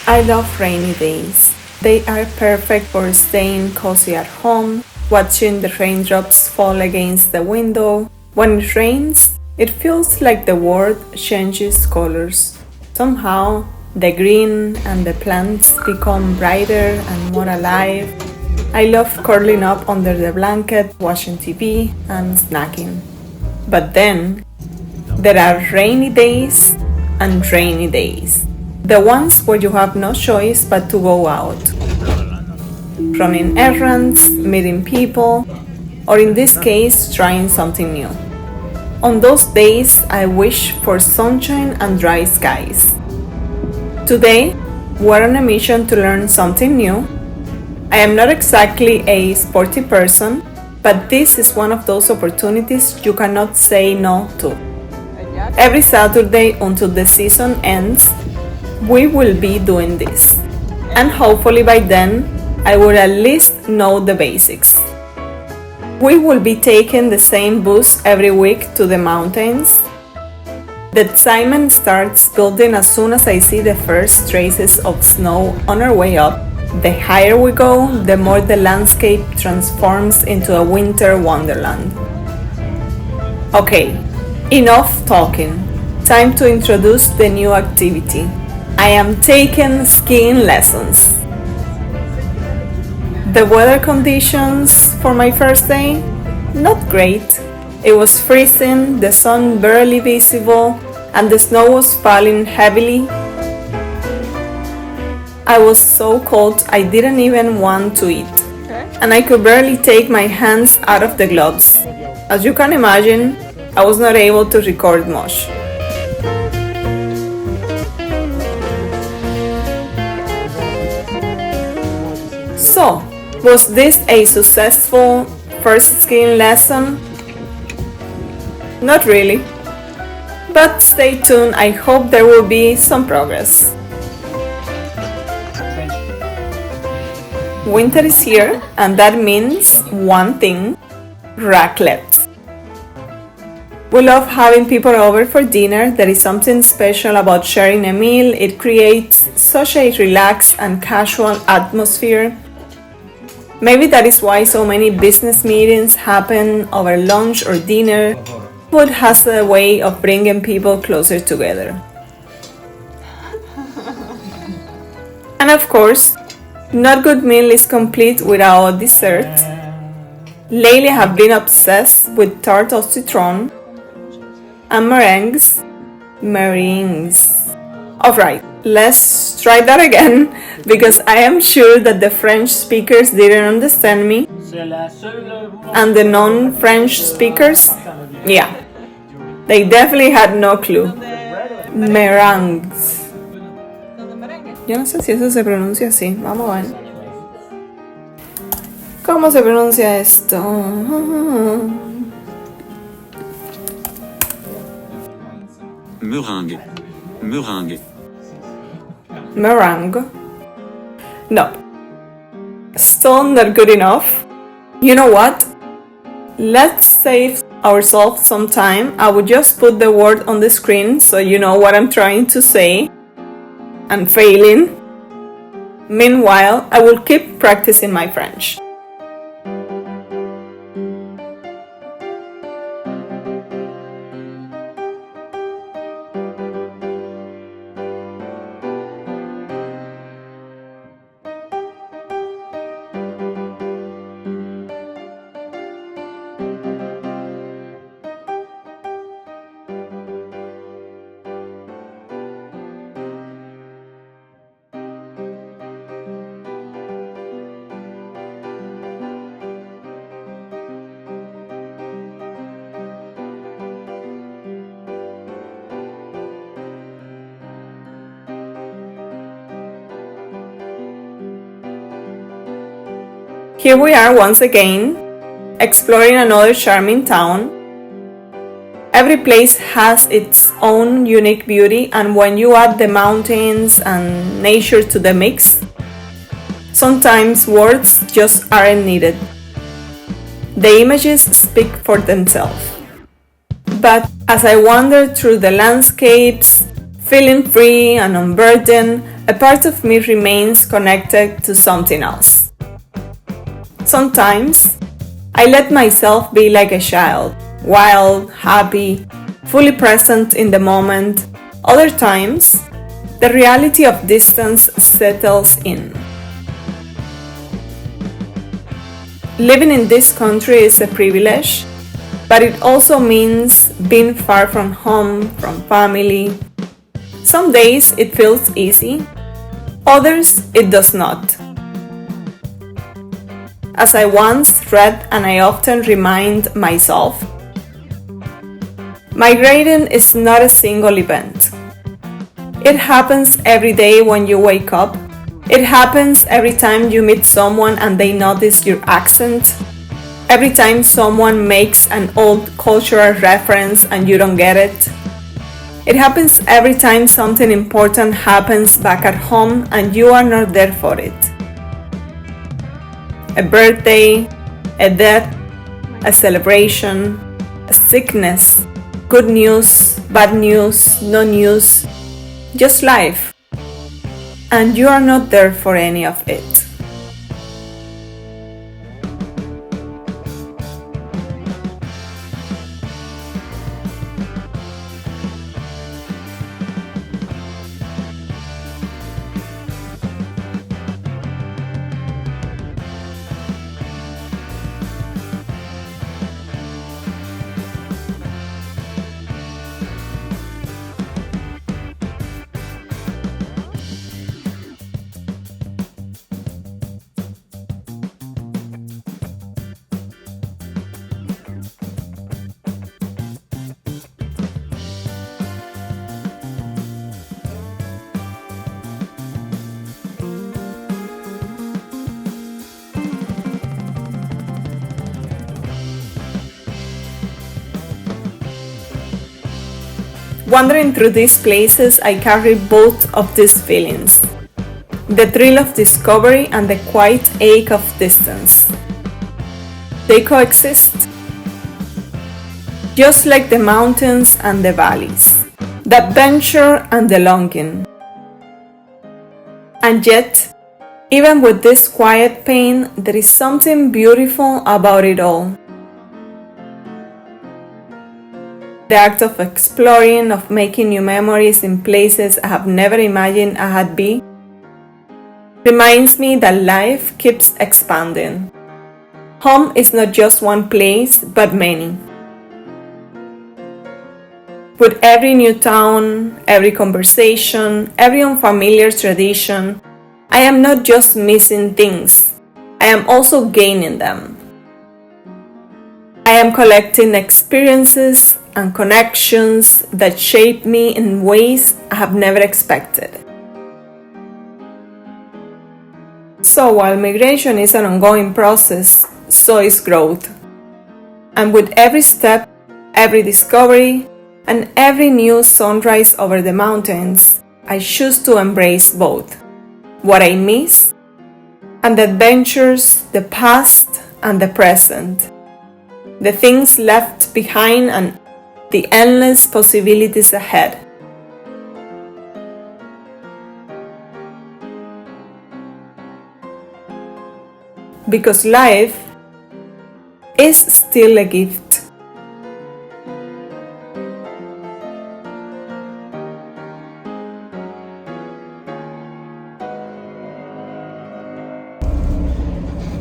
I love rainy days. They are perfect for staying cozy at home, watching the raindrops fall against the window. When it rains, it feels like the world changes colors. Somehow, the green and the plants become brighter and more alive. I love curling up under the blanket, watching TV, and snacking. But then, there are rainy days and rainy days. The ones where you have no choice but to go out. Running errands, meeting people, or in this case, trying something new. On those days, I wish for sunshine and dry skies. Today, we're on a mission to learn something new. I am not exactly a sporty person, but this is one of those opportunities you cannot say no to. Every Saturday until the season ends, we will be doing this. And hopefully by then, I will at least know the basics. We will be taking the same bus every week to the mountains. The excitement starts building as soon as I see the first traces of snow on our way up. The higher we go, the more the landscape transforms into a winter wonderland. Okay, enough talking. Time to introduce the new activity. I am taking skiing lessons. The weather conditions for my first day? Not great. It was freezing, the sun barely visible, and the snow was falling heavily. I was so cold I didn't even want to eat, and I could barely take my hands out of the gloves. As you can imagine, I was not able to record much. So, was this a successful first skiing lesson? Not really. But stay tuned, I hope there will be some progress. Winter is here, and that means one thing: raclette. We love having people over for dinner. There is something special about sharing a meal. It creates such a relaxed and casual atmosphere. Maybe that is why so many business meetings happen over lunch or dinner. Food has a way of bringing people closer together. And of course, no good meal is complete without dessert. Lately I have been obsessed with tart au citron and meringues. Alright, let's try that again, because I am sure that the French speakers didn't understand me, and the non-French speakers, yeah, they definitely had no clue. Meringues. Yo no sé si eso se pronuncia así. Vamos a ver. ¿Cómo se pronuncia esto? Meringue. No. Still not good enough. You know what? Let's save ourselves some time. I will just put the word on the screen so you know what I'm trying to say. And failing. Meanwhile, I will keep practicing my French. Here we are once again, exploring another charming town. Every place has its own unique beauty, and when you add the mountains and nature to the mix, sometimes words just aren't needed. The images speak for themselves. But as I wandered through the landscapes, feeling free and unburdened, a part of me remains connected to something else. Sometimes, I let myself be like a child, wild, happy, fully present in the moment. Other times, the reality of distance settles in. Living in this country is a privilege, but it also means being far from home, from family. Some days it feels easy, others it does not. As I once read, and I often remind myself, migrating is not a single event. It happens every day when you wake up. It happens every time you meet someone and they notice your accent. Every time someone makes an old cultural reference and you don't get it. It happens every time something important happens back at home and you are not there for it. A birthday, a death, a celebration, a sickness, good news, bad news, no news, just life. And you are not there for any of it. Wandering through these places, I carry both of these feelings. The thrill of discovery and the quiet ache of distance. They coexist. Just like the mountains and the valleys. The adventure and the longing. And yet, even with this quiet pain, there is something beautiful about it all. The act of exploring, of making new memories in places I have never imagined I had been, reminds me that life keeps expanding. Home is not just one place, but many. With every new town, every conversation, every unfamiliar tradition, I am not just missing things, I am also gaining them. I am collecting experiences and connections that shape me in ways I have never expected. So while migration is an ongoing process, so is growth. And with every step, every discovery, and every new sunrise over the mountains, I choose to embrace both what I miss and the adventures, the past and the present, the things left behind and the endless possibilities ahead. Because life is still a gift.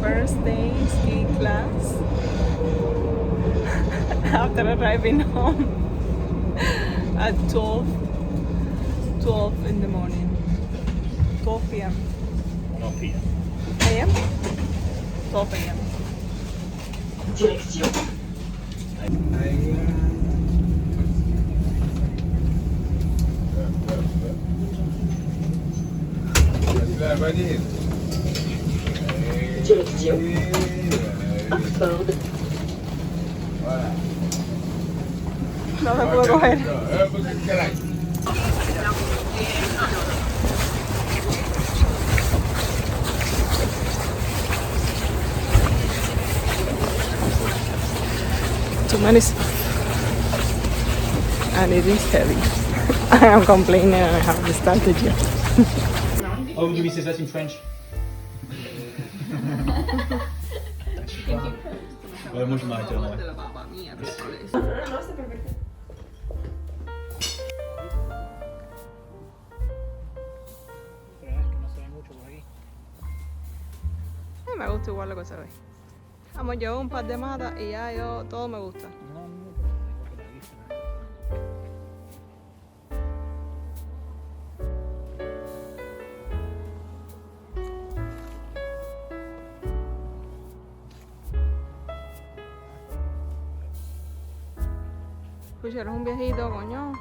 First day ski class. After arriving home at 12 in the morning. 12 p.m. No p.m. a.m. 12 a.m. No me puedo coger. Too many stuff. And it is heavy. I am complaining and I haven't started yet. How would you say that in French? Ouais, moi je m'arrête là. Ouais. Me gusta igual lo que se ve. Vamos, yo un par de matas y ya yo todo me gusta. Escucha, eres un viejito, coño.